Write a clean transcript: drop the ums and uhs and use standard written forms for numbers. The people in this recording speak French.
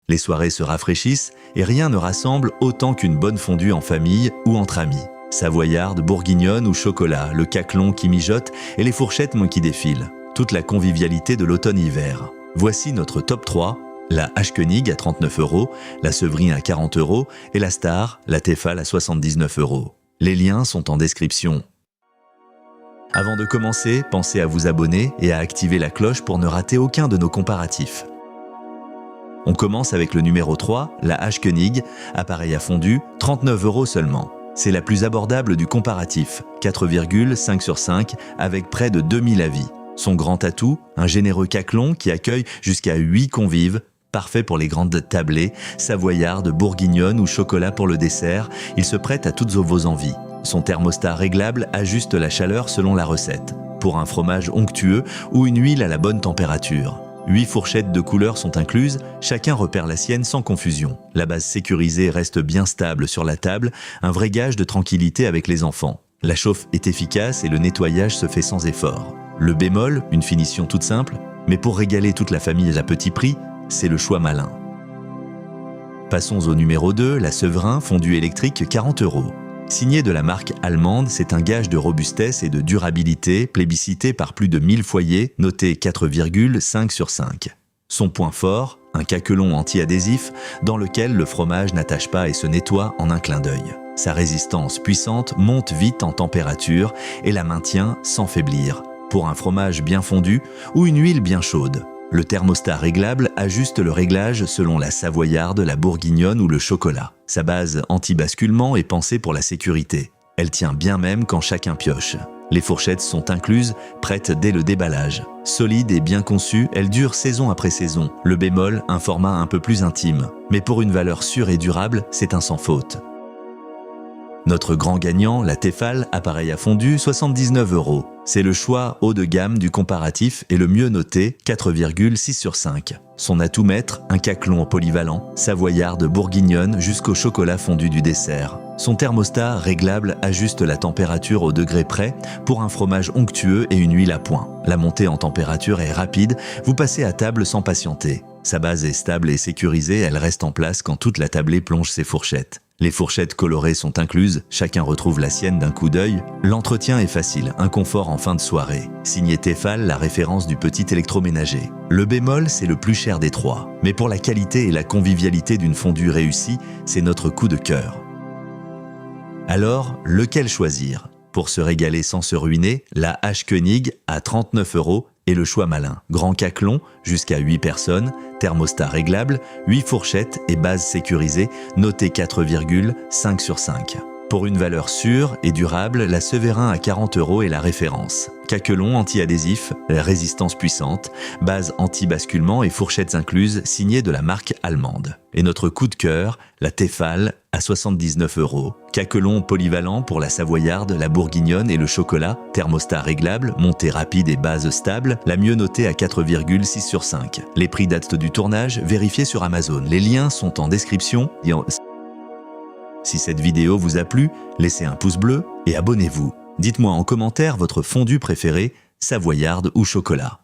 Les soirées se rafraîchissent et rien ne rassemble autant qu'une bonne fondue en famille ou entre amis. Savoyarde, bourguignonne ou chocolat, le caclon qui mijote et les fourchettes qui défilent. Toute la convivialité de l'automne-hiver. Voici notre top 3, la Hache-Koenig à 39 €, la Severin à 40 € et la Star, la Tefal à 79 €. Les liens sont en description. Avant de commencer, pensez à vous abonner et à activer la cloche pour ne rater aucun de nos comparatifs. On commence avec le numéro 3, la Hache-Koenig, appareil à fondu, 39 € seulement. C'est la plus abordable du comparatif, 4,5 sur 5 avec près de 2000 avis. Son grand atout, un généreux caclon qui accueille jusqu'à 8 convives, parfait pour les grandes tablées, savoyarde, bourguignonne ou chocolat pour le dessert, il se prête à toutes vos envies. Son thermostat réglable ajuste la chaleur selon la recette, pour un fromage onctueux ou une huile à la bonne température. 8 fourchettes de couleurs sont incluses, chacun repère la sienne sans confusion. La base sécurisée reste bien stable sur la table, un vrai gage de tranquillité avec les enfants. La chauffe est efficace et le nettoyage se fait sans effort. Le bémol, une finition toute simple, mais pour régaler toute la famille à petit prix, c'est le choix malin. Passons au numéro 2, la Severin fondue électrique 40 €. Signé de la marque allemande, c'est un gage de robustesse et de durabilité, plébiscité par plus de 1000 foyers, noté 4,5 sur 5. Son point fort, un caquelon anti-adhésif dans lequel le fromage n'attache pas et se nettoie en un clin d'œil. Sa résistance puissante monte vite en température et la maintient sans faiblir, pour un fromage bien fondu ou une huile bien chaude. Le thermostat réglable ajuste le réglage selon la savoyarde, la bourguignonne ou le chocolat. Sa base anti-basculement est pensée pour la sécurité. Elle tient bien même quand chacun pioche. Les fourchettes sont incluses, prêtes dès le déballage. Solide et bien conçue, elle dure saison après saison. Le bémol, un format un peu plus intime. Mais pour une valeur sûre et durable, c'est un sans faute. Notre grand gagnant, la Tefal, appareil à fondu, 79 €. C'est le choix haut de gamme du comparatif et le mieux noté, 4,6 sur 5. Son atout maître, un caclon polyvalent, savoyarde bourguignonne jusqu'au chocolat fondu du dessert. Son thermostat réglable ajuste la température au degré près pour un fromage onctueux et une huile à point. La montée en température est rapide, vous passez à table sans patienter. Sa base est stable et sécurisée, elle reste en place quand toute la tablée plonge ses fourchettes. Les fourchettes colorées sont incluses, chacun retrouve la sienne d'un coup d'œil. L'entretien est facile, un confort en fin de soirée. Signé Tefal, la référence du petit électroménager. Le bémol, c'est le plus cher des trois. Mais pour la qualité et la convivialité d'une fondue réussie, c'est notre coup de cœur. Alors, lequel choisir? Pour se régaler sans se ruiner, la Hache-Koenig à 39 € et le choix malin. Grand caclon, jusqu'à 8 personnes, thermostat réglable, 8 fourchettes et base sécurisée, noté 4,5 sur 5. Pour une valeur sûre et durable, la Severin à 40 € est la référence. Caquelon anti-adhésif, résistance puissante, base anti-basculement et fourchettes incluses, signées de la marque allemande. Et notre coup de cœur, la Tefal à 79 €. Caquelon polyvalent pour la savoyarde, la bourguignonne et le chocolat, thermostat réglable, montée rapide et base stable, la mieux notée à 4,6 sur 5. Les prix datent du tournage, vérifiez sur Amazon. Les liens sont en description. Si cette vidéo vous a plu, laissez un pouce bleu et abonnez-vous. Dites-moi en commentaire votre fondue préférée, savoyarde ou chocolat.